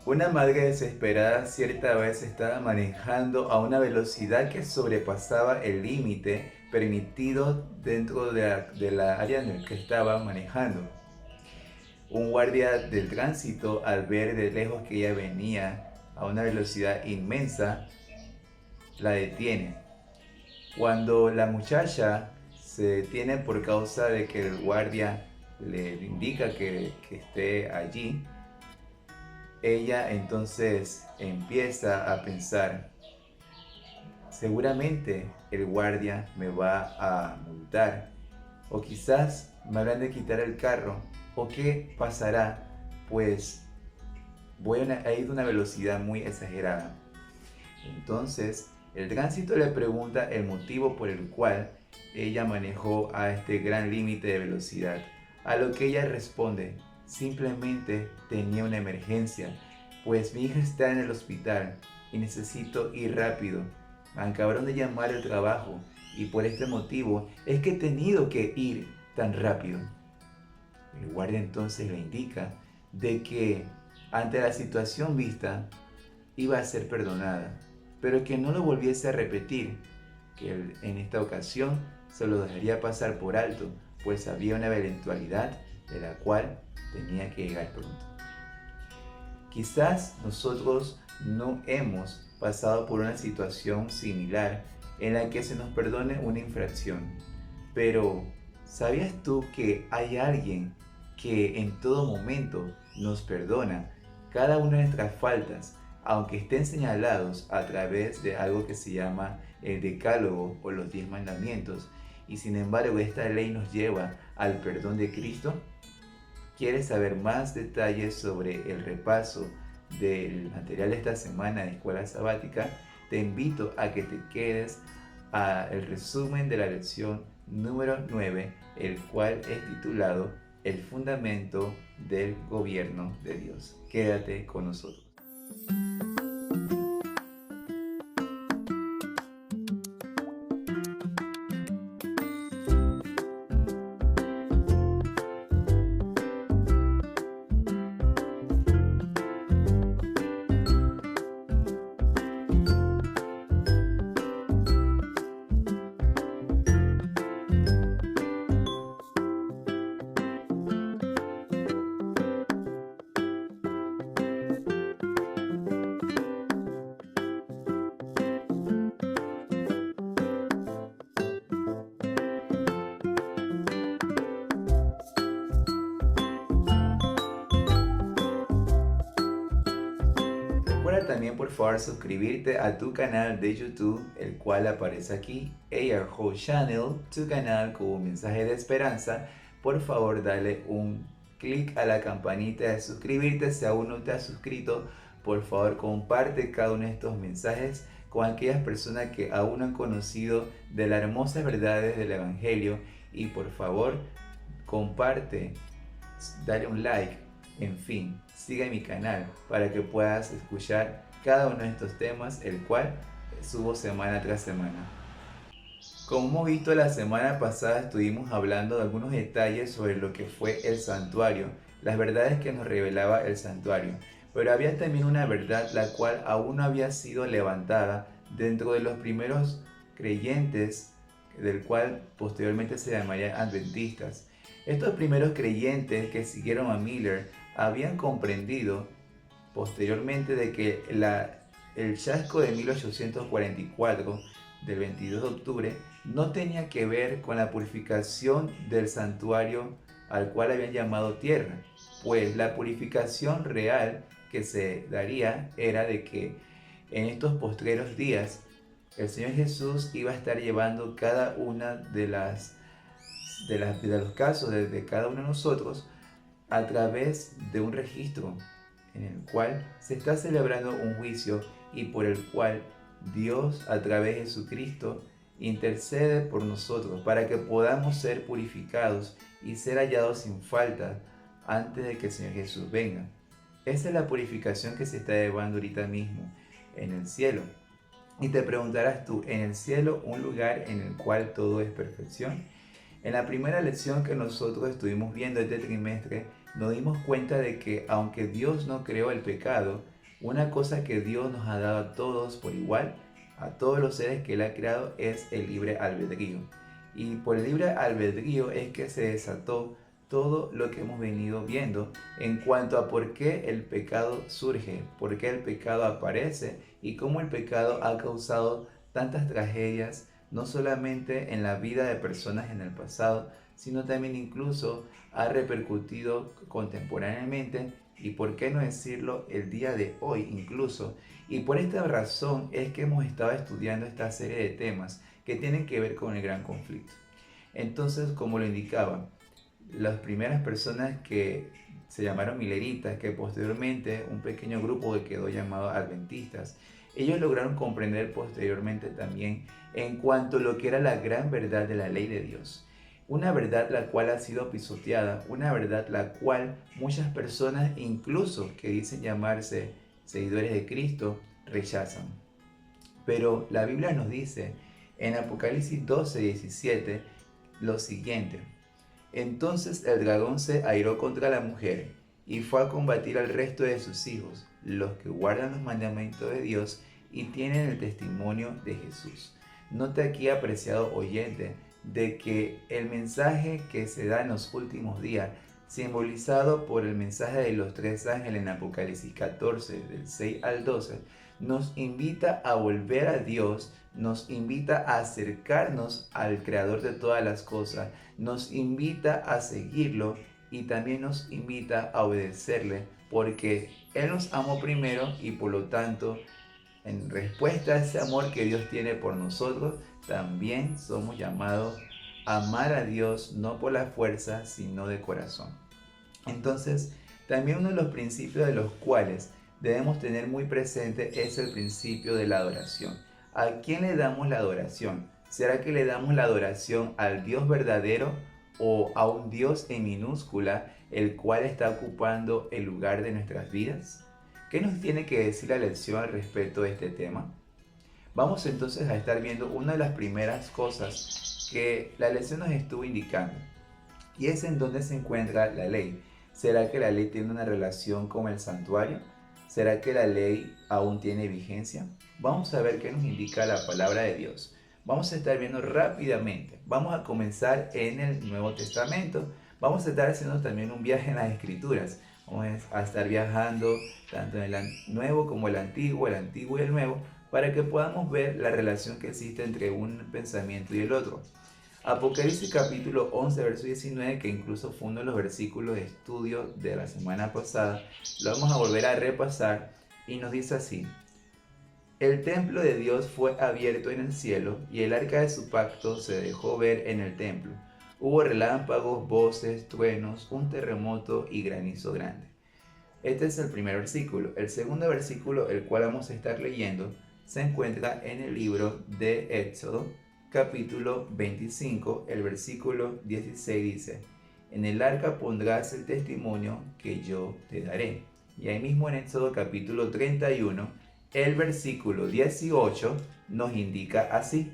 Una madre desesperada cierta vez estaba manejando a una velocidad que sobrepasaba el límite permitido dentro de la área en el que estaba manejando. Un guardia del tránsito, al ver de lejos que ella venía a una velocidad inmensa, la detiene. Cuando la muchacha se detiene por causa de que el guardia le indica que esté allí, ella entonces empieza a pensar, seguramente el guardia me va a multar, o quizás me habrán de quitar el carro, o qué pasará, pues voy a ir a una velocidad muy exagerada. Entonces, el tránsito le pregunta el motivo por el cual ella manejó a este gran límite de velocidad, a lo que ella responde, simplemente tenía una emergencia, pues mi hija está en el hospital y necesito ir rápido. Me acabaron de llamar al trabajo y por este motivo es que he tenido que ir tan rápido. El guardia entonces le indica de que ante la situación vista iba a ser perdonada, pero que no lo volviese a repetir, que él en esta ocasión se lo dejaría pasar por alto, pues había una eventualidad de la cual tenía que llegar pronto. Quizás nosotros no hemos pasado por una situación similar en la que se nos perdone una infracción, pero ¿sabías tú que hay alguien que en todo momento nos perdona cada una de nuestras faltas, aunque estén señalados a través de algo que se llama el Decálogo o los 10 mandamientos, y sin embargo esta ley nos lleva al perdón de Cristo? ¿Quieres saber más detalles sobre el repaso del material de esta semana de escuela sabática? Te invito a que te quedes al resumen de la lección número 9, el cual es titulado El fundamento del gobierno de Dios. Quédate con nosotros. Recuerda también por favor suscribirte a tu canal de YouTube, el cual aparece aquí, AR Hope Channel, tu canal con un mensaje de esperanza. Por favor dale un clic a la campanita de suscribirte si aún no te has suscrito. Por favor comparte cada uno de estos mensajes con aquellas personas que aún no han conocido de las hermosas verdades del Evangelio. Y por favor comparte, dale un like, en fin, sigue mi canal para que puedas escuchar cada uno de estos temas, el cual subo semana tras semana. Como hemos visto la semana pasada, estuvimos hablando de algunos detalles sobre lo que fue el santuario, las verdades que nos revelaba el santuario, pero había también una verdad la cual aún no había sido levantada dentro de los primeros creyentes, del cual posteriormente se llamarían adventistas. Estos primeros creyentes que siguieron a Miller habían comprendido posteriormente de que el chasco de 1844 del 22 de octubre no tenía que ver con la purificación del santuario al cual habían llamado tierra, pues la purificación real que se daría era de que en estos postreros días el Señor Jesús iba a estar llevando cada una de los casos de cada uno de nosotros a través de un registro en el cual se está celebrando un juicio y por el cual Dios a través de Jesucristo intercede por nosotros para que podamos ser purificados y ser hallados sin falta antes de que el Señor Jesús venga. Esa es la purificación que se está llevando ahorita mismo en el cielo. Y te preguntarás tú, ¿en el cielo un lugar en el cual todo es perfección? En la primera lección que nosotros estuvimos viendo este trimestre, nos dimos cuenta de que aunque Dios no creó el pecado, Una cosa que Dios nos ha dado a todos por igual, a todos los seres que Él ha creado, es el libre albedrío. Y por el libre albedrío es que se desató todo lo que hemos venido viendo en cuanto a por qué el pecado surge, por qué el pecado aparece y cómo el pecado ha causado tantas tragedias, no solamente en la vida de personas en el pasado, sino también incluso ha repercutido contemporáneamente y por qué no decirlo el día de hoy incluso. Y por esta razón es que hemos estado estudiando esta serie de temas que tienen que ver con el gran conflicto. Entonces, como lo indicaba, las primeras personas que se llamaron mileritas, que posteriormente un pequeño grupo que quedó llamado adventistas, ellos lograron comprender posteriormente también en cuanto a lo que era la gran verdad de la ley de Dios. Una verdad la cual ha sido pisoteada, una verdad la cual muchas personas, incluso que dicen llamarse seguidores de Cristo, rechazan. Pero la Biblia nos dice en Apocalipsis 12:17 lo siguiente: entonces el dragón se airó contra la mujer y fue a combatir al resto de sus hijos, los que guardan los mandamientos de Dios y tienen el testimonio de Jesús. Nota aquí, apreciado oyente, de que el mensaje que se da en los últimos días, simbolizado por el mensaje de los tres ángeles en Apocalipsis 14, del 6 al 12, nos invita a volver a Dios, nos invita a acercarnos al Creador de todas las cosas, nos invita a seguirlo y también nos invita a obedecerle, porque Él nos amó primero y por lo tanto, en respuesta a ese amor que Dios tiene por nosotros, también somos llamados a amar a Dios no por la fuerza, sino de corazón. Entonces, también uno de los principios de los cuales debemos tener muy presente es el principio de la adoración. ¿A quién le damos la adoración? ¿Será que le damos la adoración al Dios verdadero o a un Dios en minúscula, el cual está ocupando el lugar de nuestras vidas? ¿Qué nos tiene que decir la lección al respecto de este tema? Vamos entonces a estar viendo una de las primeras cosas que la lección nos estuvo indicando, y es en dónde se encuentra la ley. ¿Será que la ley tiene una relación con el santuario? ¿Será que la ley aún tiene vigencia? Vamos a ver qué nos indica la palabra de Dios. Vamos a estar viendo rápidamente. Vamos a comenzar en el Nuevo Testamento. Vamos a estar haciendo también un viaje en las Escrituras. Vamos a estar viajando tanto en el Nuevo como el Antiguo y el Nuevo, para que podamos ver la relación que existe entre un pensamiento y el otro. Apocalipsis capítulo 11, verso 19, que incluso fue uno de los versículos de estudio de la semana pasada, lo vamos a volver a repasar y nos dice así: el templo de Dios fue abierto en el cielo y el arca de su pacto se dejó ver en el templo. Hubo relámpagos, voces, truenos, un terremoto y granizo grande. Este es el primer versículo. El segundo versículo, el cual vamos a estar leyendo, se encuentra en el libro de Éxodo, capítulo 25, el versículo 16 dice: en el arca pondrás el testimonio que yo te daré. Y ahí mismo en Éxodo capítulo 31, el versículo 18 nos indica así: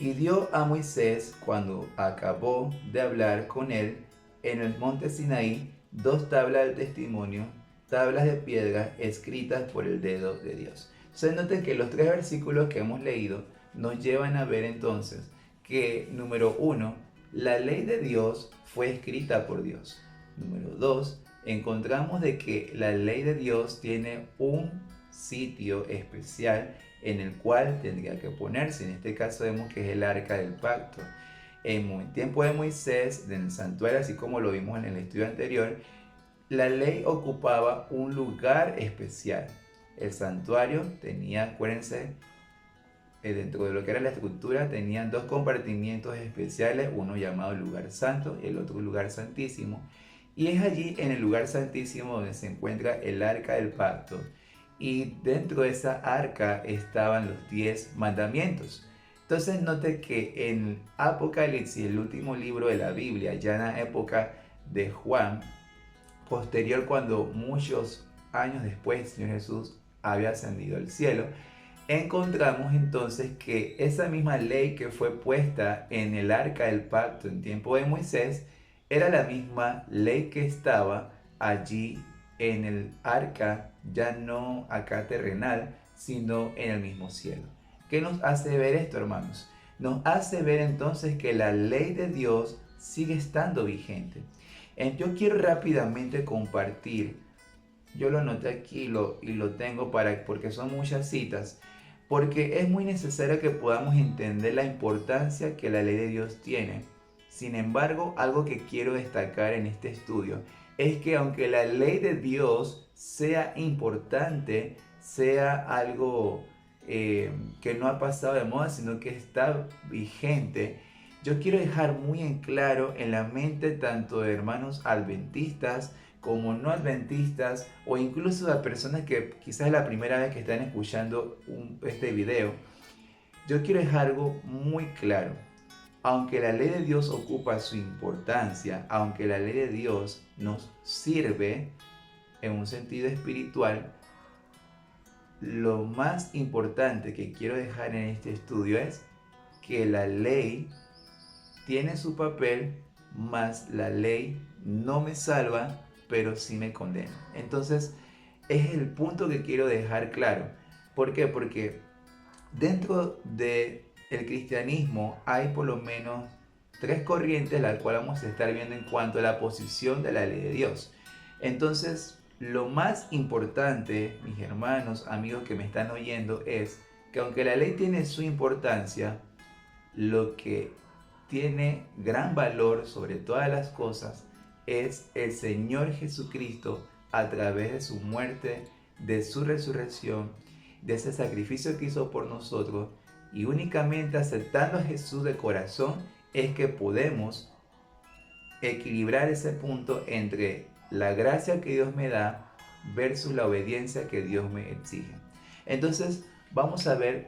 y dio a Moisés, cuando acabó de hablar con él en el monte Sinaí, 2 tablas del testimonio, tablas de piedra escritas por el dedo de Dios. Se nota que los 3 versículos que hemos leído nos llevan a ver entonces que, número 1, la ley de Dios fue escrita por Dios. Número 2, encontramos de que la ley de Dios tiene un sitio especial en el cual tendría que ponerse. En este caso vemos que es el arca del pacto. En el tiempo de Moisés, en el santuario, así como lo vimos en el estudio anterior, la ley ocupaba un lugar especial. El santuario tenía, acuérdense, dentro de lo que era la estructura, tenían 2 compartimientos especiales, uno llamado lugar santo y el otro lugar santísimo. Y es allí, en el lugar santísimo, donde se encuentra el arca del pacto. Y dentro de esa arca estaban los 10 mandamientos. Entonces note que en Apocalipsis, el último libro de la Biblia, ya en la época de Juan, posterior, cuando muchos años después el Señor Jesús había ascendido al cielo, encontramos entonces que esa misma ley que fue puesta en el arca del pacto en tiempo de Moisés era la misma ley que estaba allí en el arca, ya no acá terrenal, sino en el mismo cielo. ¿Qué nos hace ver esto, hermanos? Nos hace ver entonces que la ley de Dios sigue estando vigente. Yo quiero rápidamente compartir, yo lo anoté aquí y lo tengo porque son muchas citas, porque es muy necesario que podamos entender la importancia que la ley de Dios tiene. Sin embargo, algo que quiero destacar en este estudio es que aunque la ley de Dios sea importante, sea algo que no ha pasado de moda, sino que está vigente, yo quiero dejar muy en claro en la mente tanto de hermanos adventistas como no adventistas o incluso de personas que quizás es la primera vez que están escuchando este video. Yo quiero dejar algo muy claro. Aunque la ley de Dios ocupa su importancia, aunque la ley de Dios nos sirve en un sentido espiritual, lo más importante que quiero dejar en este estudio es que la ley tiene su papel, mas la ley no me salva, pero sí me condena. Entonces, es el punto que quiero dejar claro. ¿Por qué? Porque dentro del cristianismo hay por lo menos tres corrientes, las cuales vamos a estar viendo en cuanto a la posición de la ley de Dios. Entonces, lo más importante, mis hermanos, amigos que me están oyendo, es que aunque la ley tiene su importancia, lo que tiene gran valor sobre todas las cosas es el Señor Jesucristo a través de su muerte, de su resurrección, de ese sacrificio que hizo por nosotros, y únicamente aceptando a Jesús de corazón es que podemos equilibrar ese punto entre la gracia que Dios me da versus la obediencia que Dios me exige. Entonces vamos a ver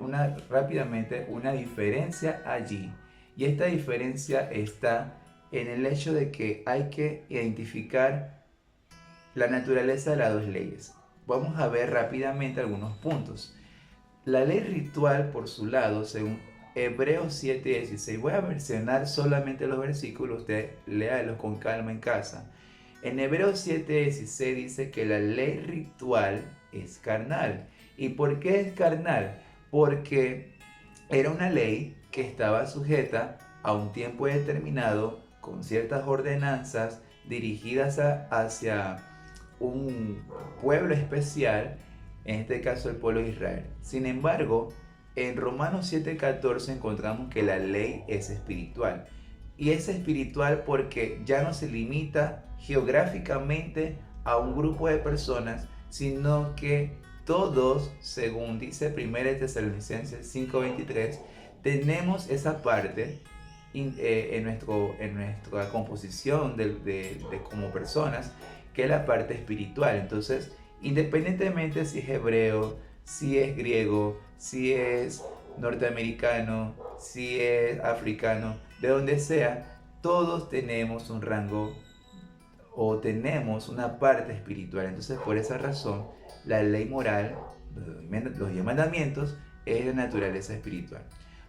rápidamente una diferencia allí, y esta diferencia está en el hecho de que hay que identificar la naturaleza de las dos leyes. Vamos a ver rápidamente algunos puntos. La ley ritual, por su lado, según Hebreos 7:16, voy a mencionar solamente los versículos, usted léalos con calma en casa. En Hebreos 7:16 dice que la ley ritual es carnal. ¿Y por qué es carnal? Porque era una ley que estaba sujeta a un tiempo determinado, con ciertas ordenanzas dirigidas hacia un pueblo especial, en este caso el pueblo de Israel. Sin embargo, en Romanos 7:14 encontramos que la ley es espiritual. Y es espiritual porque ya no se limita geográficamente a un grupo de personas, sino que todos, según dice 1 Tesalonicenses 5:23, tenemos esa parte en nuestra composición de como personas, que es la parte espiritual. Entonces, independientemente si es hebreo, si es griego, si es norteamericano, si es africano, de donde sea, todos tenemos un rango o tenemos una parte espiritual. Entonces, por esa razón, la ley moral, los 10 mandamientos, es de naturaleza espiritual.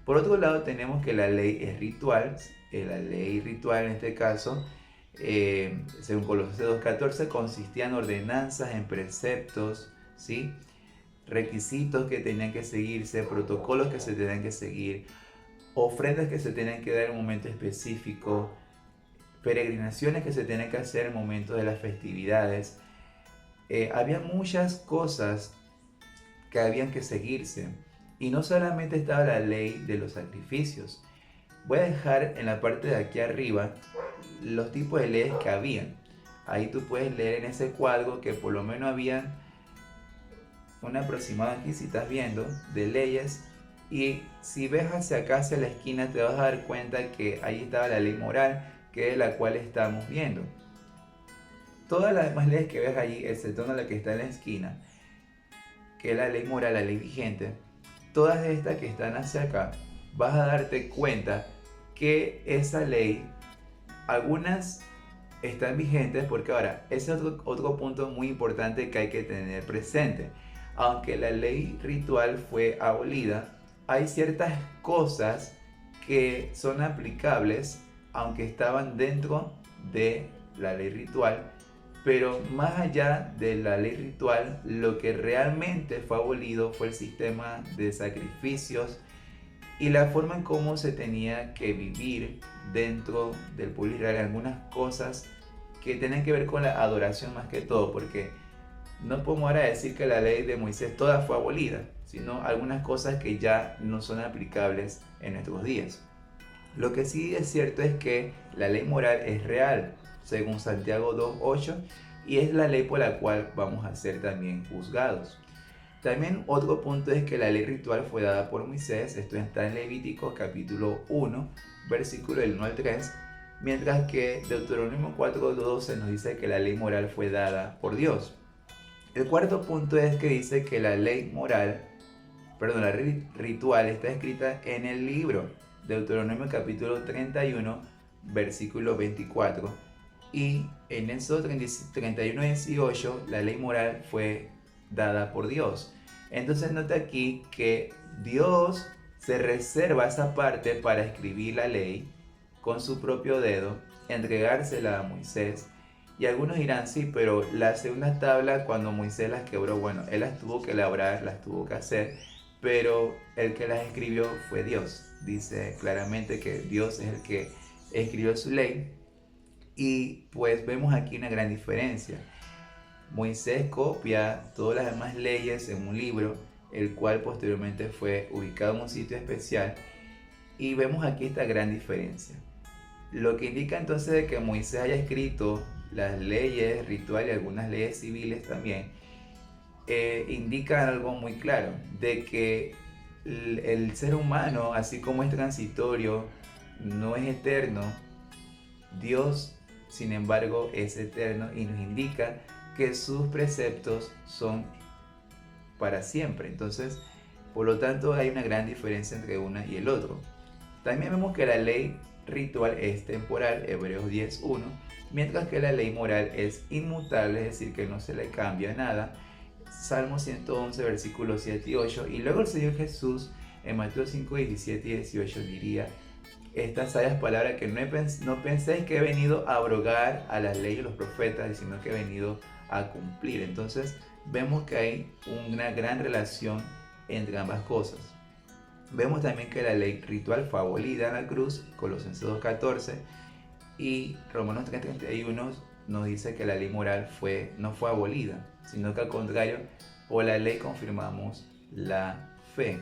Por otro lado, tenemos que la ley es ritual. La ley ritual en este caso, según Colosenses 2:14, consistía en ordenanzas, en preceptos, ¿sí? Requisitos que tenían que seguirse, protocolos que se tenían que seguir, ofrendas que se tenían que dar en un momento específico, peregrinaciones que se tenían que hacer en momentos de las festividades. Había muchas cosas que habían que seguirse, y no solamente estaba la ley de los sacrificios. Voy a dejar en la parte de aquí arriba los tipos de leyes que habían. Ahí tú puedes leer en ese cuadro que por lo menos habían un aproximado aquí, si estás viendo, de leyes. Y si ves hacia acá, hacia la esquina, te vas a dar cuenta que ahí estaba la ley moral, que es la cual estamos viendo. Todas las demás leyes que ves allí, excepto la que está en la esquina, que es la ley moral, la ley vigente, todas estas que están hacia acá, vas a darte cuenta que esa ley, algunas están vigentes, porque ahora, ese es otro punto muy importante que hay que tener presente. Aunque la ley ritual fue abolida, hay ciertas cosas que son aplicables, aunque estaban dentro de la ley ritual, Pero más allá de la ley ritual, lo que realmente fue abolido fue el sistema de sacrificios y la forma en cómo se tenía que vivir dentro del pueblo israelí. Algunas cosas que tienen que ver con la adoración más que todo, porque no podemos ahora decir que la ley de Moisés toda fue abolida, sino algunas cosas que ya no son aplicables en nuestros días. Lo que sí es cierto es que la ley moral es real, según Santiago 2.8, y es la ley por la cual vamos a ser también juzgados. También otro punto es que la ley ritual fue dada por Moisés, esto está en Levítico capítulo 1, versículo del 1 al 3, mientras que Deuteronomio 4.12 nos dice que la ley moral fue dada por Dios. El cuarto punto es que dice que la ley moral, perdón, la ley ritual está escrita en el libro, Deuteronomio capítulo 31, versículo 24, y en Éxodo 31:18 la ley moral fue dada por Dios. Entonces nota aquí que Dios se reserva esa parte para escribir la ley con su propio dedo, entregársela a Moisés. Y algunos dirán, sí, pero la segunda tabla cuando Moisés las quebró, bueno, él las tuvo que labrar, las tuvo que hacer, pero el que las escribió fue Dios. Dice claramente que Dios es el que escribió su ley. Y pues vemos aquí una gran diferencia. Moisés copia todas las demás leyes en un libro, el cual posteriormente fue ubicado en un sitio especial, y vemos aquí esta gran diferencia. Lo que indica entonces de que Moisés haya escrito las leyes rituales y algunas leyes civiles también, indica algo muy claro, de que el ser humano, así como es transitorio, no es eterno. Dios, sin embargo, es eterno y nos indica que sus preceptos son para siempre. Entonces, por lo tanto, hay una gran diferencia entre una y el otro. También vemos que la ley ritual es temporal, Hebreos 10.1, mientras que la ley moral es inmutable, es decir, que no se le cambia nada, Salmo 111, versículos 7 y 8, y luego el Señor Jesús en Mateo 5, 17 y 18 diría estas sabias palabras que no penséis que he venido a abrogar a las leyes de los profetas, sino que he venido a cumplir. Entonces vemos que hay una gran relación entre ambas cosas. Vemos también que la ley ritual fue abolida en la cruz, Colosenses 2.14, y Romanos 3.31 nos dice que la ley moral no fue abolida, sino que al contrario, por la ley confirmamos la fe.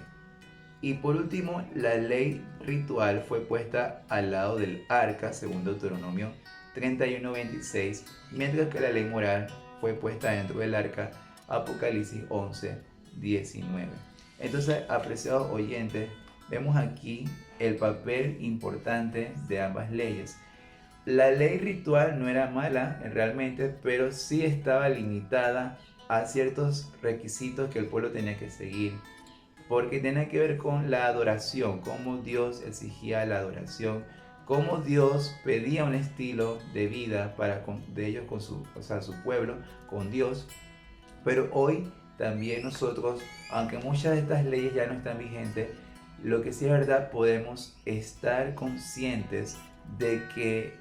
Y por último, la ley ritual fue puesta al lado del arca, según Deuteronomio 31:26, mientras que la ley moral fue puesta dentro del arca, Apocalipsis 11:19. Entonces, apreciados oyentes, vemos aquí el papel importante de ambas leyes. La ley ritual no era mala realmente, pero sí estaba limitada a ciertos requisitos que el pueblo tenía que seguir, porque tenía que ver con la adoración, cómo Dios exigía la adoración, cómo Dios pedía un estilo de vida de ellos con su pueblo, con Dios. Pero hoy también nosotros, aunque muchas de estas leyes ya no están vigentes, lo que sí es verdad, podemos estar conscientes de que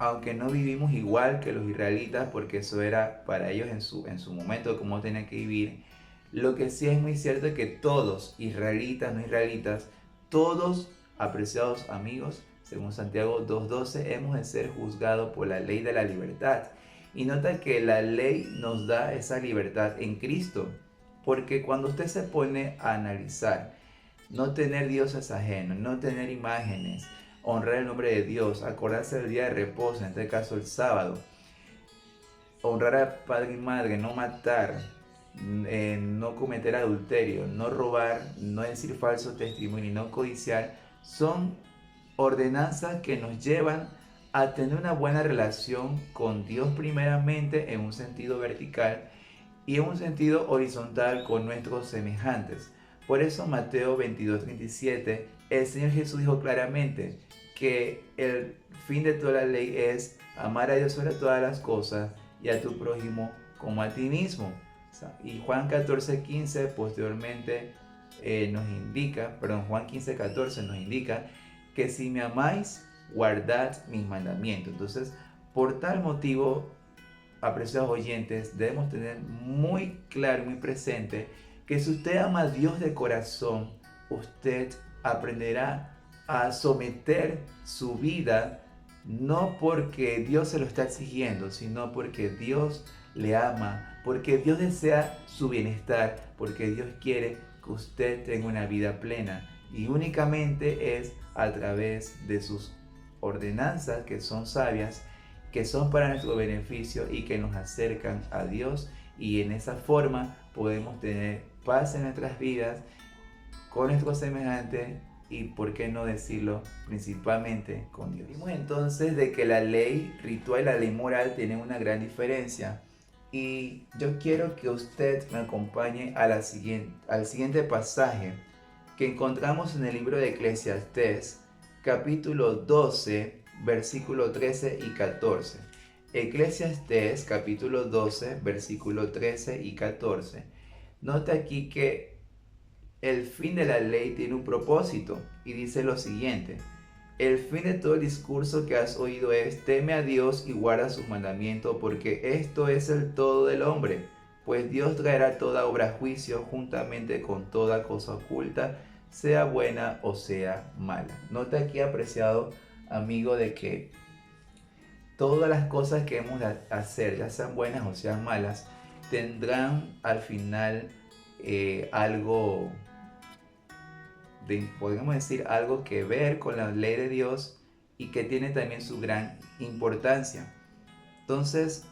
aunque no vivimos igual que los israelitas, porque eso era para ellos en su momento, cómo tenían que vivir, lo que sí es muy cierto es que todos, israelitas, no israelitas, todos, apreciados amigos, según Santiago 2.12, hemos de ser juzgados por la ley de la libertad. Y nota que la ley nos da esa libertad en Cristo, porque cuando usted se pone a analizar, no tener dioses ajenos, no tener imágenes, honrar el nombre de Dios, acordarse del día de reposo, en este caso el sábado, honrar a padre y madre, no matar, no cometer adulterio, no robar, no decir falso testimonio y no codiciar, son ordenanzas que nos llevan a tener una buena relación con Dios primeramente en un sentido vertical y en un sentido horizontal con nuestros semejantes. Por eso Mateo 22:37, el Señor Jesús dijo claramente que el fin de toda la ley es amar a Dios sobre todas las cosas y a tu prójimo como a ti mismo. Y Juan 14:15 posteriormente Juan 15:14 nos indica que si me amáis, guardad mis mandamientos. Entonces, por tal motivo, apreciados oyentes, debemos tener muy claro y muy presente que si usted ama a Dios de corazón, usted aprenderá a someter su vida no porque Dios se lo está exigiendo, sino porque Dios le ama, porque Dios desea su bienestar, porque Dios quiere que usted tenga una vida plena y únicamente es a través de sus ordenanzas que son sabias, que son para nuestro beneficio y que nos acercan a Dios, y en esa forma podemos tener paz en nuestras vidas con nuestros semejantes y, por qué no decirlo, principalmente con Dios. Vimos entonces de que la ley ritual y la ley moral tienen una gran diferencia, y yo quiero que usted me acompañe a al siguiente pasaje que encontramos en el libro de Eclesiastés, capítulo 12, versículo 13 y 14. Eclesiastés, capítulo 12, versículo 13 y 14. Nota aquí que el fin de la ley tiene un propósito y dice lo siguiente: el fin de todo el discurso que has oído es: teme a Dios y guarda sus mandamientos, porque esto es el todo del hombre, pues Dios traerá toda obra a juicio juntamente con toda cosa oculta, sea buena o sea mala. Nota aquí, apreciado amigo, de que todas las cosas que hemos de hacer, ya sean buenas o sean malas, tendrán al final algo podemos decir, algo que ver con la ley de Dios, y que tiene también su gran importancia. Entonces,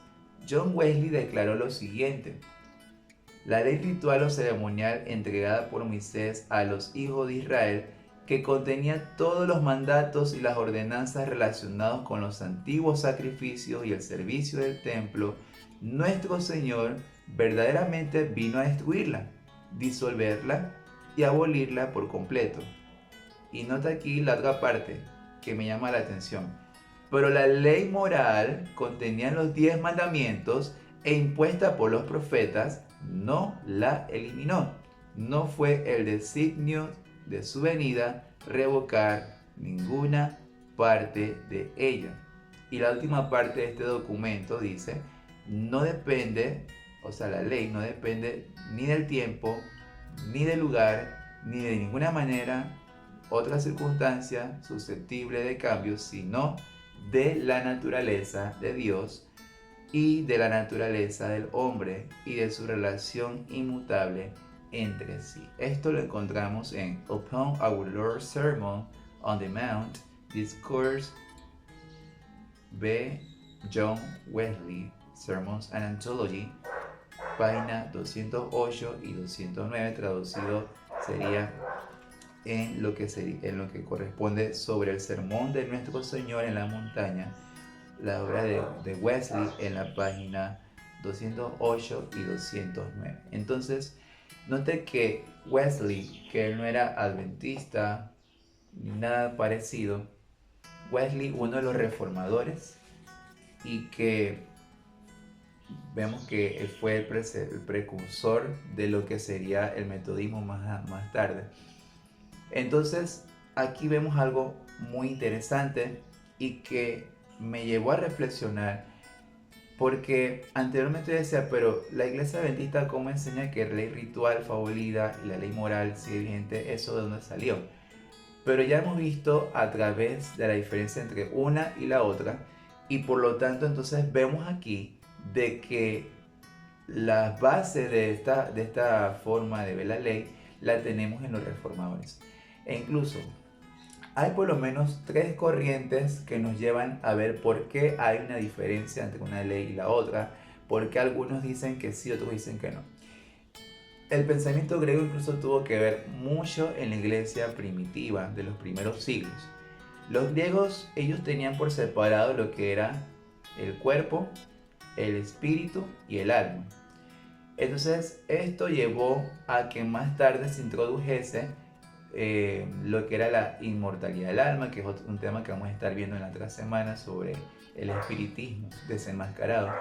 John Wesley declaró lo siguiente: la ley ritual o ceremonial entregada por Moisés a los hijos de Israel, que contenía todos los mandatos y las ordenanzas relacionados con los antiguos sacrificios y el servicio del templo, nuestro Señor verdaderamente vino a destruirla, disolverla y abolirla por completo. Y nota aquí la otra parte que me llama la atención: pero la ley moral contenía los 10 mandamientos e impuesta por los profetas no la eliminó. No fue el designio de su venida revocar ninguna parte de ella. Y la última parte de este documento dice: no depende, o sea, la ley no depende ni del tiempo, ni del lugar, ni de ninguna manera otra circunstancia susceptible de cambio, sino de la naturaleza de Dios y de la naturaleza del hombre y de su relación inmutable entre sí. Esto lo encontramos en Upon Our Lord's Sermon on the Mount, Discourse B. John Wesley, Sermons and Anthology, página 208 y 209, traducido sería en lo que corresponde sobre el sermón de nuestro Señor en la montaña, la obra de Wesley, en la página 208 y 209. Entonces, note que Wesley, que él no era adventista ni nada parecido, Wesley, uno de los reformadores, y que vemos que él fue el precursor de lo que sería el metodismo más tarde. Entonces, aquí vemos algo muy interesante y que me llevó a reflexionar, porque anteriormente decía, pero la iglesia adventista, ¿cómo enseña que la ley ritual fue abolida y la ley moral sigue vigente? ¿Eso de dónde salió? Pero ya hemos visto a través de la diferencia entre una y la otra, y por lo tanto entonces vemos aquí de que la base de esta forma de ver la ley la tenemos en los reformadores. E incluso hay por lo menos 3 corrientes que nos llevan a ver por qué hay una diferencia entre una ley y la otra, porque algunos dicen que sí, otros dicen que no. El pensamiento griego incluso tuvo que ver mucho en la iglesia primitiva de los primeros siglos. Los griegos, ellos tenían por separado lo que era el cuerpo, el espíritu y el alma. Entonces, esto llevó a que más tarde se introdujese lo que era la inmortalidad del alma, que es un tema que vamos a estar viendo en la otra semana, sobre el espiritismo desenmascarado.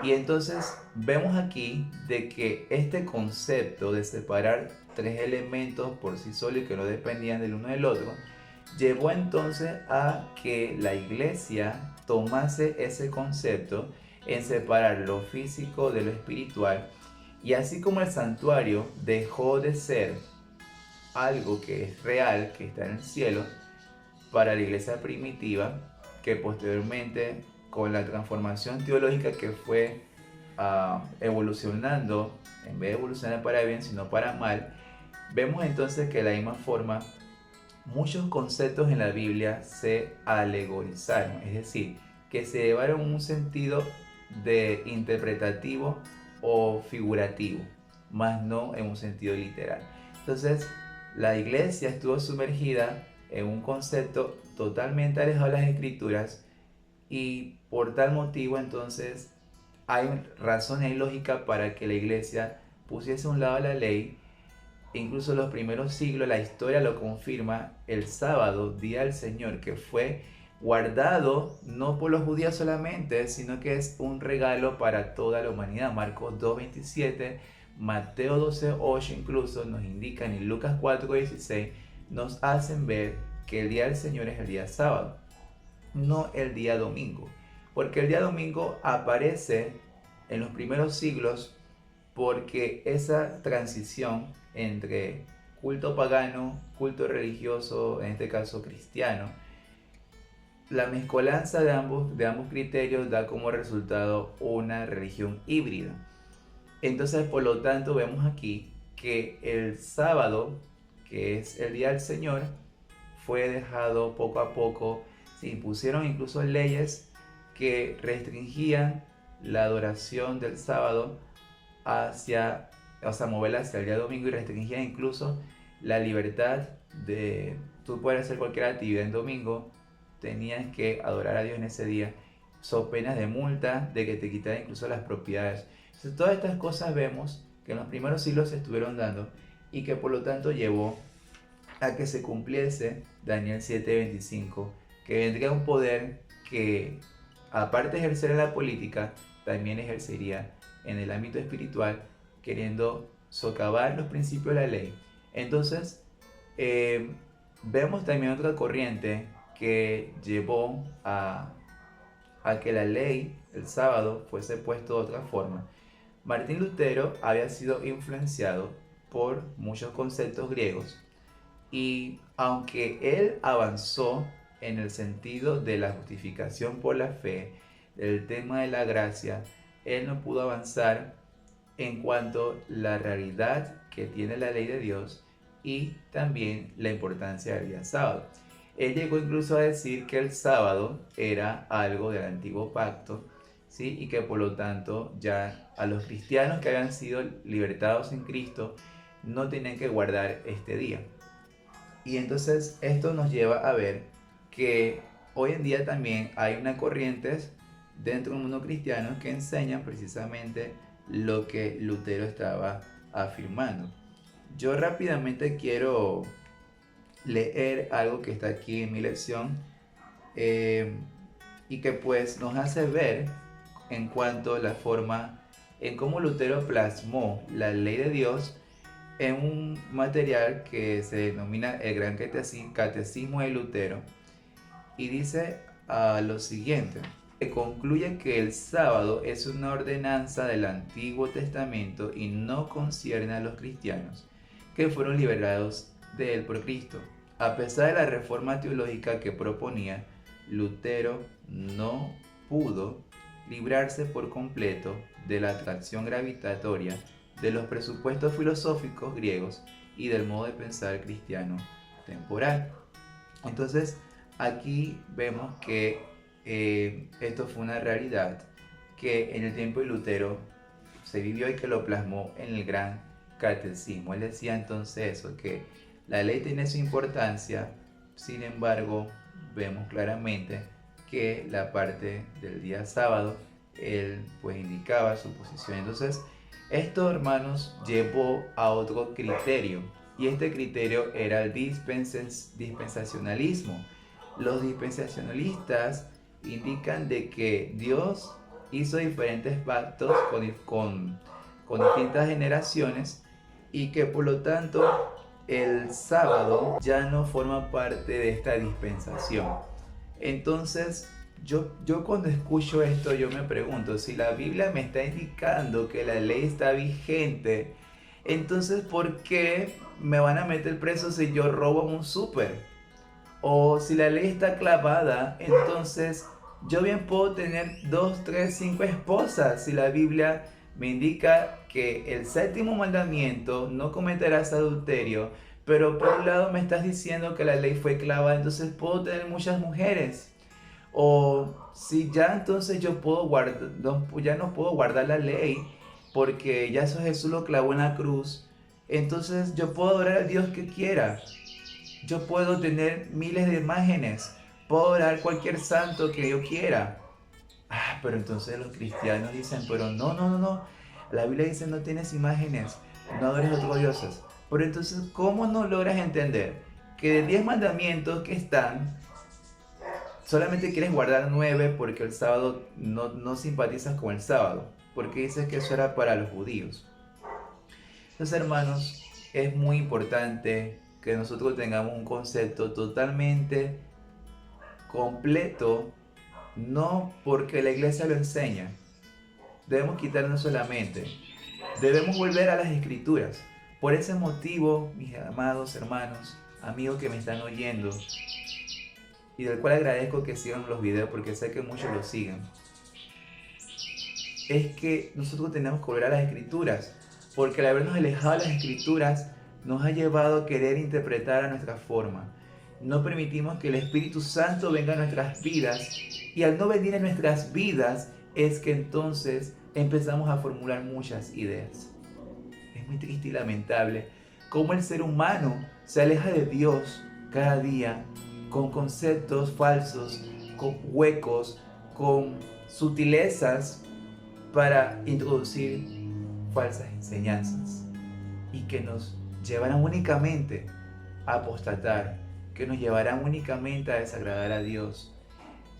Y entonces vemos aquí de que este concepto de separar 3 elementos por sí solos y que no dependían del uno del otro, llevó entonces a que la iglesia tomase ese concepto en separar lo físico de lo espiritual. Y así como el santuario dejó de ser algo que es real, que está en el cielo, para la iglesia primitiva, que posteriormente con la transformación teológica que fue evolucionando, en vez de evolucionar para bien, sino para mal, vemos entonces que de la misma forma muchos conceptos en la Biblia se alegorizaron, es decir, que se llevaron un sentido de interpretativo o figurativo, más no en un sentido literal. Entonces, la iglesia estuvo sumergida en un concepto totalmente alejado de las escrituras y por tal motivo entonces hay razones y lógica para que la iglesia pusiese a un lado la ley. Incluso en los primeros siglos la historia lo confirma, el sábado, día del Señor, que fue guardado no por los judíos solamente, sino que es un regalo para toda la humanidad. Marcos 2:27, Mateo 12:8 incluso nos indican, y Lucas 4:16 nos hacen ver que el día del Señor es el día sábado, no el día domingo. Porque el día domingo aparece en los primeros siglos porque esa transición entre culto pagano, culto religioso, en este caso cristiano, la mezcolanza de ambos criterios da como resultado una religión híbrida. Entonces, por lo tanto, vemos aquí que el sábado, que es el día del Señor, fue dejado poco a poco. Se impusieron incluso leyes que restringían la adoración del sábado hacia, o sea, moverla hacia el día domingo, y restringían incluso la libertad de tú poder hacer cualquier actividad en domingo. Tenías que adorar a Dios en ese día, son penas de multa, de que te quitaran incluso las propiedades. Entonces, todas estas cosas vemos que en los primeros siglos se estuvieron dando y que por lo tanto llevó a que se cumpliese Daniel 7:25, que vendría un poder que, aparte de ejercer en la política, también ejercería en el ámbito espiritual, queriendo socavar los principios de la ley. Entonces, vemos también otra corriente que llevó a que la ley, el sábado, fuese puesto de otra forma. Martín Lutero había sido influenciado por muchos conceptos griegos, y aunque él avanzó en el sentido de la justificación por la fe, del tema de la gracia, él no pudo avanzar en cuanto a la realidad que tiene la ley de Dios y también la importancia del día sábado. Él llegó incluso a decir que el sábado era algo del antiguo pacto, ¿sí? Y que por lo tanto ya a los cristianos que habían sido libertados en Cristo no tenían que guardar este día. Y entonces esto nos lleva a ver que hoy en día también hay una corrientes dentro del mundo cristiano que enseñan precisamente lo que Lutero estaba afirmando. Yo rápidamente quiero leer algo que está aquí en mi lección, y que pues nos hace ver en cuanto a la forma en cómo Lutero plasmó la ley de Dios en un material que se denomina el Gran Catecismo de Lutero, y dice lo siguiente: que concluye que el sábado es una ordenanza del Antiguo Testamento y no concierne a los cristianos que fueron liberados de él por Cristo. A pesar de la reforma teológica que proponía, Lutero no pudo librarse por completo de la atracción gravitatoria de los presupuestos filosóficos griegos y del modo de pensar cristiano temporal. Entonces, aquí vemos que esto fue una realidad que en el tiempo de Lutero se vivió y que lo plasmó en el Gran Catecismo. Él decía entonces eso, que la ley tiene su importancia, sin embargo, vemos claramente que la parte del día sábado, él pues indicaba su posición. Entonces, esto, hermanos, llevó a otro criterio, y este criterio era el dispensacionalismo. Los dispensacionalistas indican de que Dios hizo diferentes pactos con distintas generaciones, y que por lo tanto el sábado ya no forma parte de esta dispensación. Entonces Yo cuando escucho esto, yo me pregunto, si la Biblia me está indicando que la ley está vigente, entonces ¿por qué me van a meter preso si yo robo en un súper? O si la ley está clavada, entonces yo bien puedo tener 2, 3, 5 esposas si la Biblia me indica que el séptimo mandamiento, no cometerás adulterio, pero por un lado me estás diciendo que la ley fue clavada, entonces puedo tener muchas mujeres. O si ya entonces yo puedo guardar, ya no puedo guardar la ley porque ya eso Jesús lo clavó en la cruz, entonces yo puedo adorar al Dios que quiera. Yo puedo tener miles de imágenes, puedo orar cualquier santo que yo quiera. Pero entonces los cristianos dicen, pero no. La Biblia dice no tienes imágenes, no adores a otros dioses. Pero entonces, ¿cómo no logras entender que de 10 mandamientos que están, solamente quieres guardar 9 porque el sábado no simpatizas con el sábado? Porque dices que eso era para los judíos. Entonces, hermanos, es muy importante que nosotros tengamos un concepto totalmente completo, no porque la iglesia lo enseña. Debemos quitarnos solamente. Debemos volver a las escrituras. Por ese motivo, mis amados hermanos, amigos que me están oyendo, y del cual agradezco que sigan los videos porque sé que muchos los siguen, es que nosotros tenemos que volver a las escrituras, porque al habernos alejado de las escrituras nos ha llevado a querer interpretar a nuestra forma. No permitimos que el Espíritu Santo venga a nuestras vidas, y al no venir a nuestras vidas es que entonces empezamos a formular muchas ideas. Es muy triste y lamentable cómo el ser humano se aleja de Dios cada día con conceptos falsos, con huecos, con sutilezas para introducir falsas enseñanzas y que nos llevarán únicamente a apostatar, que nos llevarán únicamente a desagradar a Dios.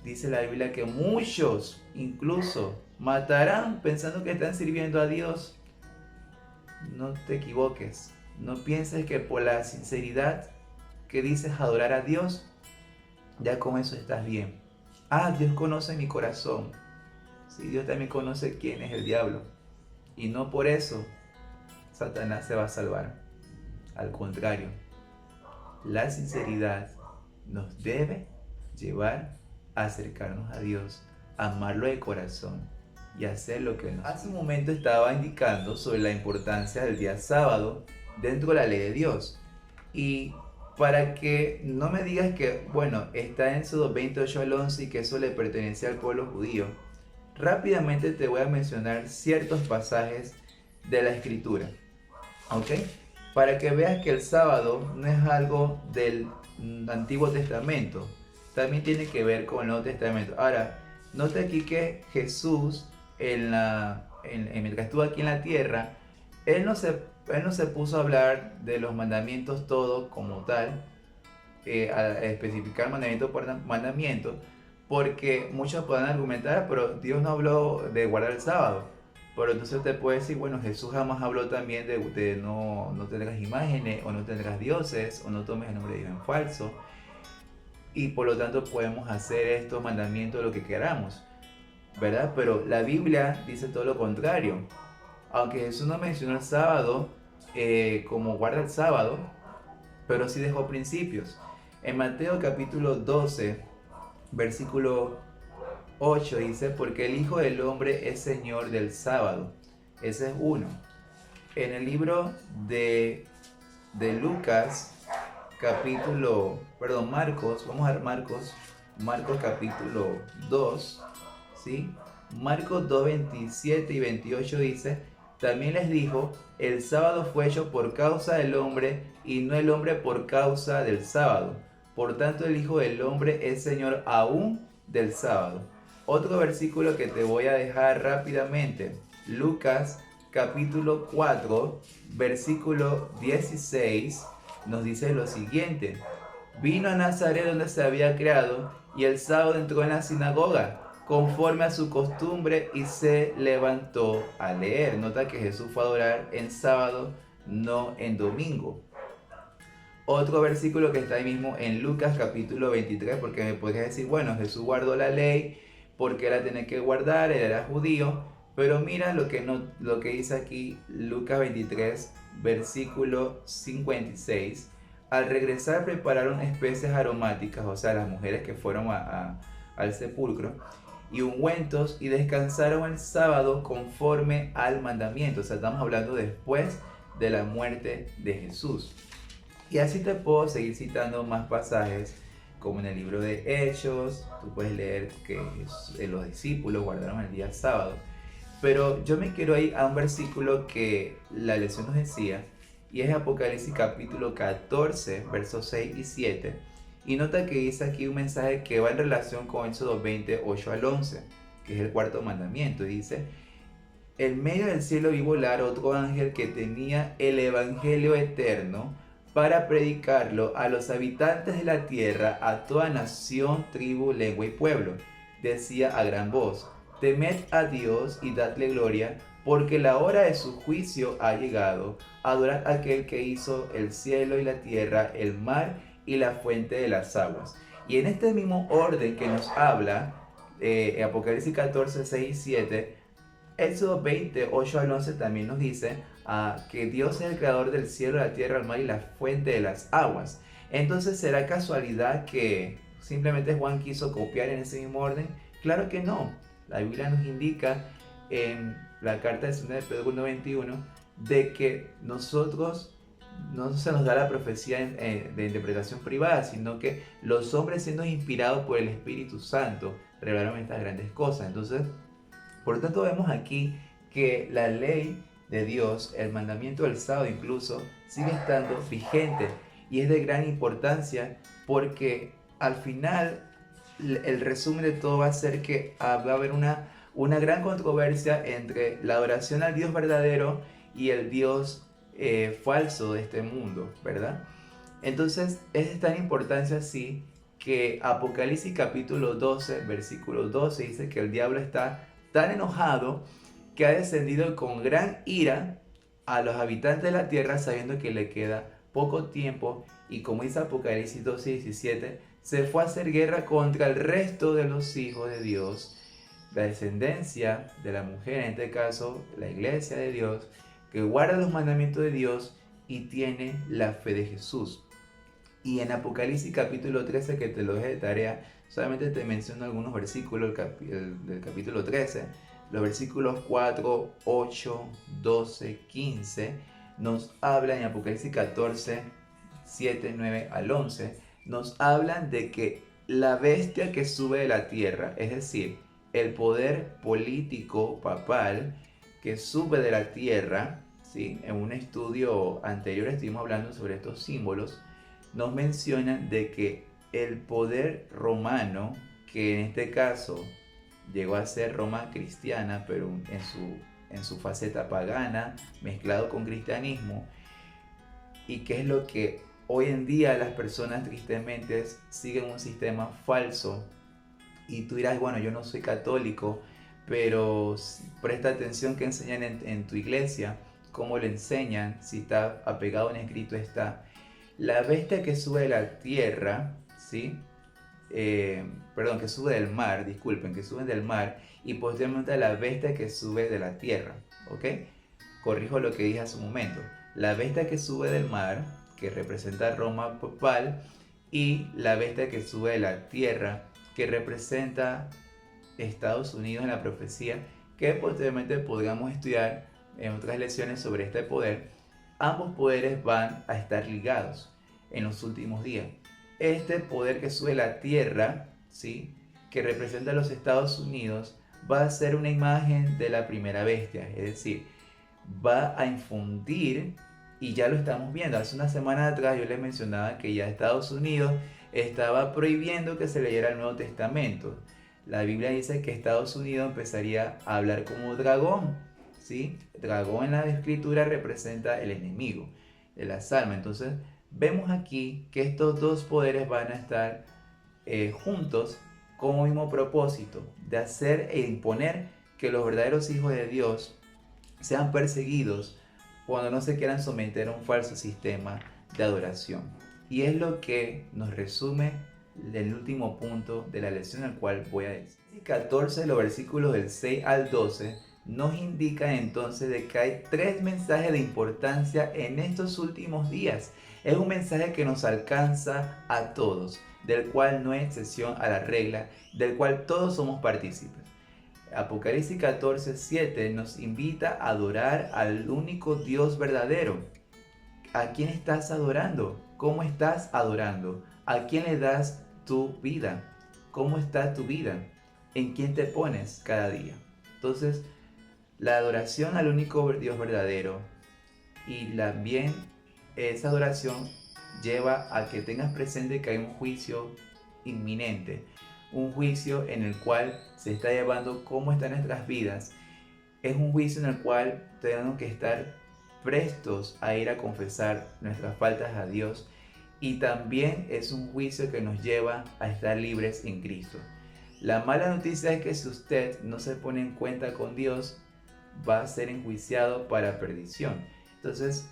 Dice la Biblia que muchos incluso matarán pensando que están sirviendo a Dios. No te equivoques, no pienses que por la sinceridad que dices adorar a Dios, ya con eso estás bien. Dios conoce mi corazón. Sí, Dios también conoce quién es el diablo. Y no por eso Satanás se va a salvar. Al contrario, la sinceridad nos debe llevar a acercarnos a Dios, a amarlo de corazón y hacer lo que nos... Hace un momento estaba indicando sobre la importancia del día sábado dentro de la ley de Dios. Y para que no me digas que, bueno, está en Éxodo 28 al 11 y que eso le pertenece al pueblo judío, rápidamente te voy a mencionar ciertos pasajes de la escritura, ¿ok? Para que veas que el sábado no es algo del Antiguo Testamento, también tiene que ver con el Nuevo Testamento. Ahora, nota aquí que Jesús, mientras estuvo aquí en la tierra, él no se puso a hablar de los mandamientos todos como tal, a especificar mandamiento por mandamiento, porque muchos pueden argumentar, pero Dios no habló de guardar el sábado. Pero entonces te puede decir, bueno, Jesús jamás habló también de no tendrás imágenes, o no tendrás dioses, o no tomes el nombre de Dios en falso. Y por lo tanto podemos hacer estos mandamientos lo que queramos, ¿verdad? Pero la Biblia dice todo lo contrario. Aunque Jesús no mencionó el sábado como guarda el sábado, pero sí dejó principios. En Mateo capítulo 12, versículo 8 dice, porque el Hijo del Hombre es Señor del sábado. Ese es uno. En el libro de Lucas, Marcos, vamos a ver Marcos capítulo 2, ¿sí? Marcos 2, 27 y 28 dice, también les dijo, el sábado fue hecho por causa del hombre y no el hombre por causa del sábado. Por tanto, el Hijo del Hombre es Señor aún del sábado. Otro versículo que te voy a dejar rápidamente, Lucas capítulo 4, versículo 16, nos dice lo siguiente, vino a Nazaret donde se había criado y el sábado entró en la sinagoga conforme a su costumbre y se levantó a leer. Nota que Jesús fue a adorar en sábado, no en domingo. Otro versículo que está ahí mismo en Lucas capítulo 23, porque me podrías decir, bueno, Jesús guardó la ley, porque la tenía que guardar, él era judío, pero mira lo que, no, lo que dice aquí Lucas 23, versículo 56. Al regresar prepararon especies aromáticas, o sea, las mujeres que fueron al sepulcro, y ungüentos, y descansaron el sábado conforme al mandamiento. O sea, estamos hablando después de la muerte de Jesús. Y así te puedo seguir citando más pasajes, como en el libro de Hechos. Tú puedes leer que los discípulos guardaron el día sábado. Pero yo me quiero ir a un versículo que la lección nos decía, y es Apocalipsis capítulo 14, versos 6 y 7. Y nota que dice aquí un mensaje que va en relación con Éxodo 20, 8 al 11, que es el cuarto mandamiento. Y dice: en medio del cielo vi volar otro ángel que tenía el evangelio eterno para predicarlo a los habitantes de la tierra, a toda nación, tribu, lengua y pueblo. Decía a gran voz: temed a Dios y dadle gloria, porque la hora de su juicio ha llegado. Adorad a aquel que hizo el cielo y la tierra, el mar y la fuente de las aguas. Y en este mismo orden que nos habla Apocalipsis 14, 6 y 7, Éxodo 20, 8 al 11 también nos dice que Dios es el creador del cielo, la tierra, el mar y la fuente de las aguas. Entonces, ¿será casualidad que simplemente Juan quiso copiar en ese mismo orden? Claro que no. La Biblia nos indica en la carta de 2 de Pedro 1:21 de que nosotros no se nos da la profecía de interpretación privada, sino que los hombres, siendo inspirados por el Espíritu Santo, revelaron estas grandes cosas. Entonces, por lo tanto, vemos aquí que la ley de Dios, el mandamiento del sábado incluso, sigue estando vigente, y es de gran importancia porque al final el resumen de todo va a ser que va a haber una gran controversia entre la adoración al Dios verdadero y el Dios falso de este mundo, ¿verdad? Entonces es de tan importancia así que Apocalipsis capítulo 12, versículo 12 dice que el diablo está tan enojado que ha descendido con gran ira a los habitantes de la tierra, sabiendo que le queda poco tiempo, y como dice Apocalipsis 12:17, se fue a hacer guerra contra el resto de los hijos de Dios, la descendencia de la mujer, en este caso la iglesia de Dios, que guarda los mandamientos de Dios y tiene la fe de Jesús. Y en Apocalipsis capítulo 13, que te lo dejé de tarea, solamente te menciono algunos versículos del capítulo 13. Los versículos 4, 8, 12, 15 nos hablan, en Apocalipsis 14, 7, 9 al 11, nos hablan de que la bestia que sube de la tierra, es decir, el poder político papal que sube de la tierra, ¿sí? En un estudio anterior estuvimos hablando sobre estos símbolos, nos mencionan de que el poder romano, que en este caso llegó a ser Roma cristiana, pero en su faceta pagana, mezclado con cristianismo, y que es lo que hoy en día las personas tristemente siguen un sistema falso. Y tú dirás, bueno, yo no soy católico, pero presta atención que enseñan en tu iglesia, cómo lo enseñan, si está apegado en escrito está. La bestia que sube de la tierra, ¿sí? Perdón, que sube del mar, disculpen, que sube del mar, y posteriormente la bestia que sube de la tierra, ¿ok? Corrijo lo que dije hace un momento. La bestia que sube del mar, que representa Roma papal, y la bestia que sube de la tierra, que representa Estados Unidos en la profecía, que posteriormente podríamos estudiar en otras lecciones sobre este poder. Ambos poderes van a estar ligados en los últimos días. Este poder que sube la tierra, ¿sí?, que representa a los Estados Unidos, va a ser una imagen de la primera bestia, es decir, va a infundir, y ya lo estamos viendo. Hace una semana atrás yo les mencionaba que ya Estados Unidos estaba prohibiendo que se leyera el Nuevo Testamento. La Biblia dice que Estados Unidos empezaría a hablar como dragón, ¿sí? Dragón en la escritura representa el enemigo de las almas. Entonces vemos aquí que estos dos poderes van a estar juntos con un mismo propósito, de hacer e imponer que los verdaderos hijos de Dios sean perseguidos cuando no se quieran someter a un falso sistema de adoración. Y es lo que nos resume el último punto de la lección al cual voy a decir. 14, los versículos del 6 al 12, nos indica entonces de que hay tres mensajes de importancia en estos últimos días. Es un mensaje que nos alcanza a todos, del cual no hay excepción a la regla, del cual todos somos partícipes. Apocalipsis 14:7 nos invita a adorar al único Dios verdadero. ¿A quién estás adorando? ¿Cómo estás adorando? ¿A quién le das tu vida? ¿Cómo está tu vida? ¿En quién te pones cada día? Entonces, la adoración al único Dios verdadero y también esa adoración lleva a que tengas presente que hay un juicio inminente, un juicio en el cual se está llevando cómo están nuestras vidas. Es un juicio en el cual tenemos que estar prestos a ir a confesar nuestras faltas a Dios, y también es un juicio que nos lleva a estar libres en Cristo. La mala noticia es que si usted no se pone en cuenta con Dios, va a ser enjuiciado para perdición. Entonces,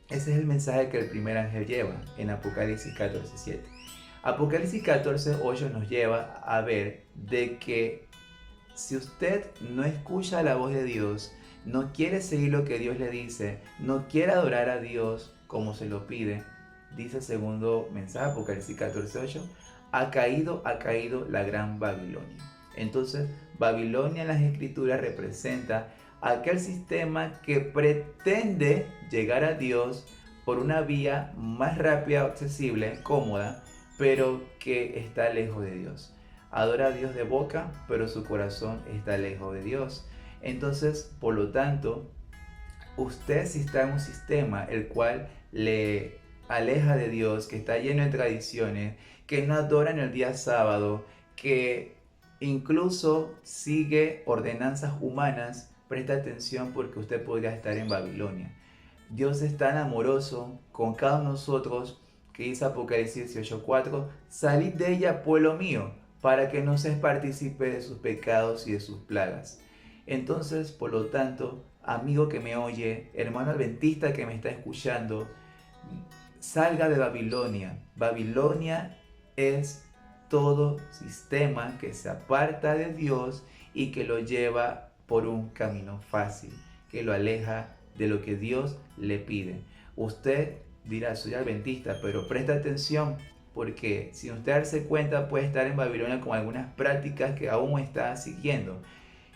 ese es el mensaje que el primer ángel lleva en Apocalipsis 14:7. Apocalipsis 14:8 nos lleva a ver de que si usted no escucha la voz de Dios, no quiere seguir lo que Dios le dice, no quiere adorar a Dios como se lo pide, dice el segundo mensaje, Apocalipsis 14:8, ha caído la gran Babilonia. Entonces, Babilonia en las Escrituras representa aquel sistema que pretende llegar a Dios por una vía más rápida, accesible, cómoda, pero que está lejos de Dios. Adora a Dios de boca, pero su corazón está lejos de Dios. Entonces, por lo tanto, usted si está en un sistema el cual le aleja de Dios, que está lleno de tradiciones, que no adora en el día sábado, que incluso sigue ordenanzas humanas, presta atención porque usted podría estar en Babilonia. Dios es tan amoroso con cada uno de nosotros que dice Apocalipsis 18:4, salid de ella, pueblo mío, para que no seas partícipe de sus pecados y de sus plagas. Entonces, por lo tanto, amigo que me oye, hermano adventista que me está escuchando, salga de Babilonia. Babilonia es todo sistema que se aparta de Dios y que lo lleva por un camino fácil, que lo aleja de lo que Dios le pide. Usted dirá, soy adventista, pero presta atención, porque sin usted darse cuenta puede estar en Babilonia con algunas prácticas que aún está siguiendo.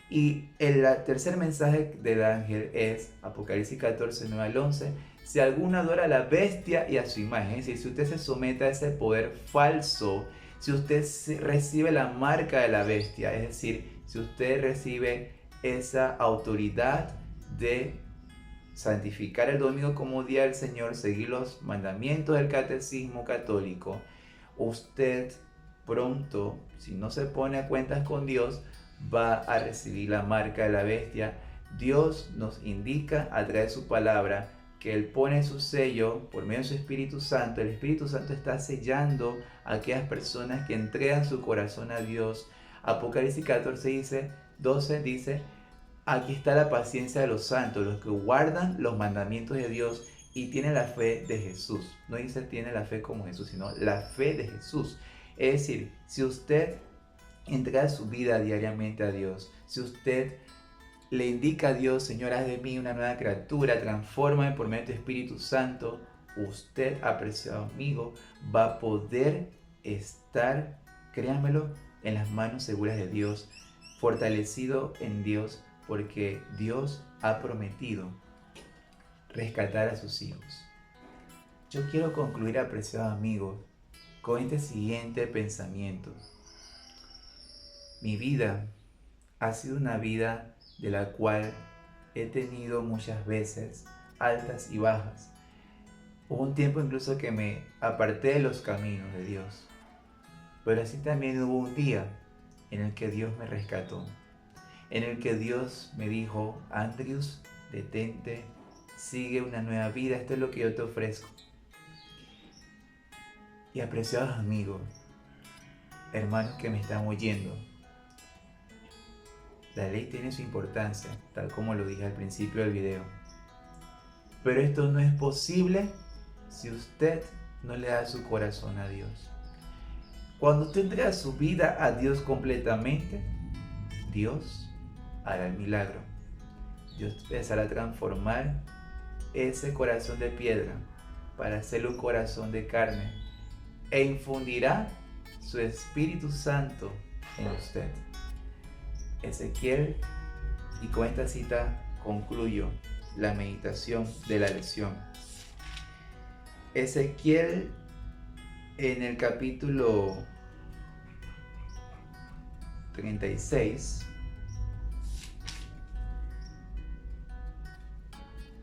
Y el tercer mensaje del ángel es Apocalipsis 14:9-11. Si alguno adora a la bestia y a su imagen, es decir, si usted se somete a ese poder falso, si usted recibe la marca de la bestia, es decir, si usted recibe esa autoridad de santificar el domingo como día del Señor, seguir los mandamientos del catecismo católico, usted pronto, si no se pone a cuentas con Dios, va a recibir la marca de la bestia. Dios nos indica a través de su palabra que Él pone su sello por medio de su Espíritu Santo. El Espíritu Santo está sellando a aquellas personas que entregan su corazón a Dios. Apocalipsis 14:12 dice, aquí está la paciencia de los santos, los que guardan los mandamientos de Dios y tienen la fe de Jesús. No dice tiene la fe como Jesús, sino la fe de Jesús. Es decir, si usted entrega su vida diariamente a Dios, si usted le indica a Dios, Señor, haz de mí una nueva criatura, transfórmame por medio de tu Espíritu Santo, usted, apreciado amigo, va a poder estar, créanmelo, en las manos seguras de Dios, fortalecido en Dios, porque Dios ha prometido rescatar a sus hijos. Yo quiero concluir, apreciado amigo, con este siguiente pensamiento. Mi vida ha sido una vida de la cual he tenido muchas veces altas y bajas. Hubo un tiempo incluso que me aparté de los caminos de Dios, pero así también hubo un día en el que Dios me rescató, en el que Dios me dijo, Andrews, detente, sigue una nueva vida, esto es lo que yo te ofrezco. Y apreciados amigos, hermanos que me están oyendo, la ley tiene su importancia, tal como lo dije al principio del video. Pero esto no es posible si usted no le da su corazón a Dios. Cuando usted entrega su vida a Dios completamente, Dios hará el milagro. Dios empezará a transformar ese corazón de piedra para hacerle un corazón de carne e infundirá su Espíritu Santo en usted. Ezequiel, y con esta cita concluyo la meditación de la lección. Ezequiel, en el capítulo 36,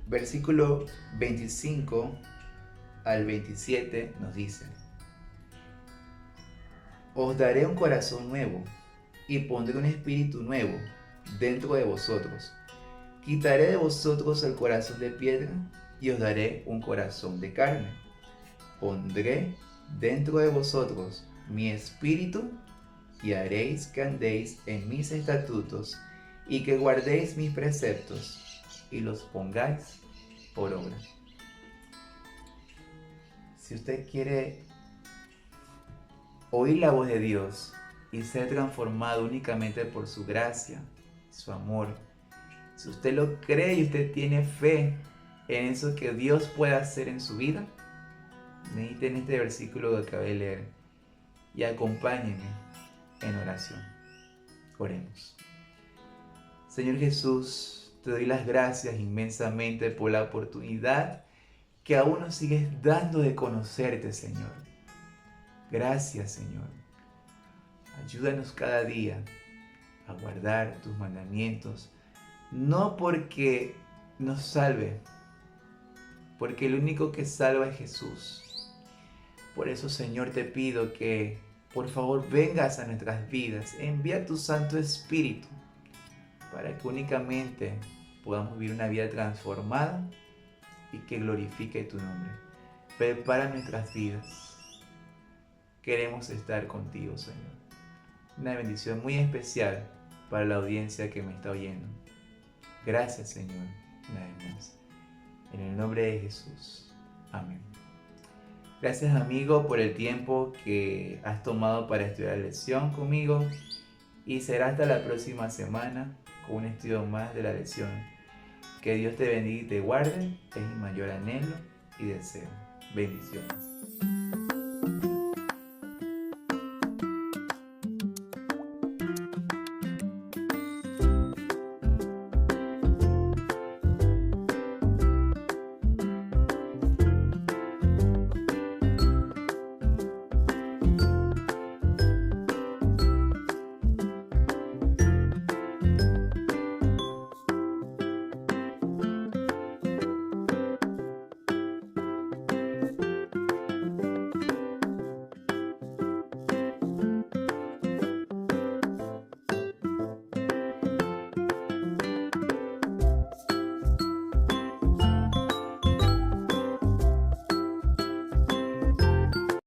versículo 25 al 27 nos dice: Os daré un corazón nuevo y pondré un espíritu nuevo dentro de vosotros. Quitaré de vosotros el corazón de piedra y os daré un corazón de carne. Pondré dentro de vosotros mi espíritu y haréis que andéis en mis estatutos y que guardéis mis preceptos y los pongáis por obra. Si usted quiere oír la voz de Dios y ser transformado únicamente por su gracia, su amor, si usted lo cree y usted tiene fe en eso que Dios puede hacer en su vida, medite en este versículo que acabé de leer y acompáñeme en oración. Oremos. Señor Jesús, te doy las gracias inmensamente por la oportunidad que aún nos sigues dando de conocerte, Señor. Gracias, Señor. Ayúdanos cada día a guardar tus mandamientos, no porque nos salve, porque el único que salva es Jesús. Por eso, Señor, te pido que por favor vengas a nuestras vidas, envía tu Santo Espíritu para que únicamente podamos vivir una vida transformada y que glorifique tu nombre. Prepara nuestras vidas. Queremos estar contigo, Señor. Una bendición muy especial para la audiencia que me está oyendo. Gracias, Señor, una vez más. En el nombre de Jesús. Amén. Gracias, amigo, por el tiempo que has tomado para estudiar la lección conmigo. Y será hasta la próxima semana con un estudio más de la lección. Que Dios te bendiga y te guarde. Es mi mayor anhelo y deseo. Bendiciones.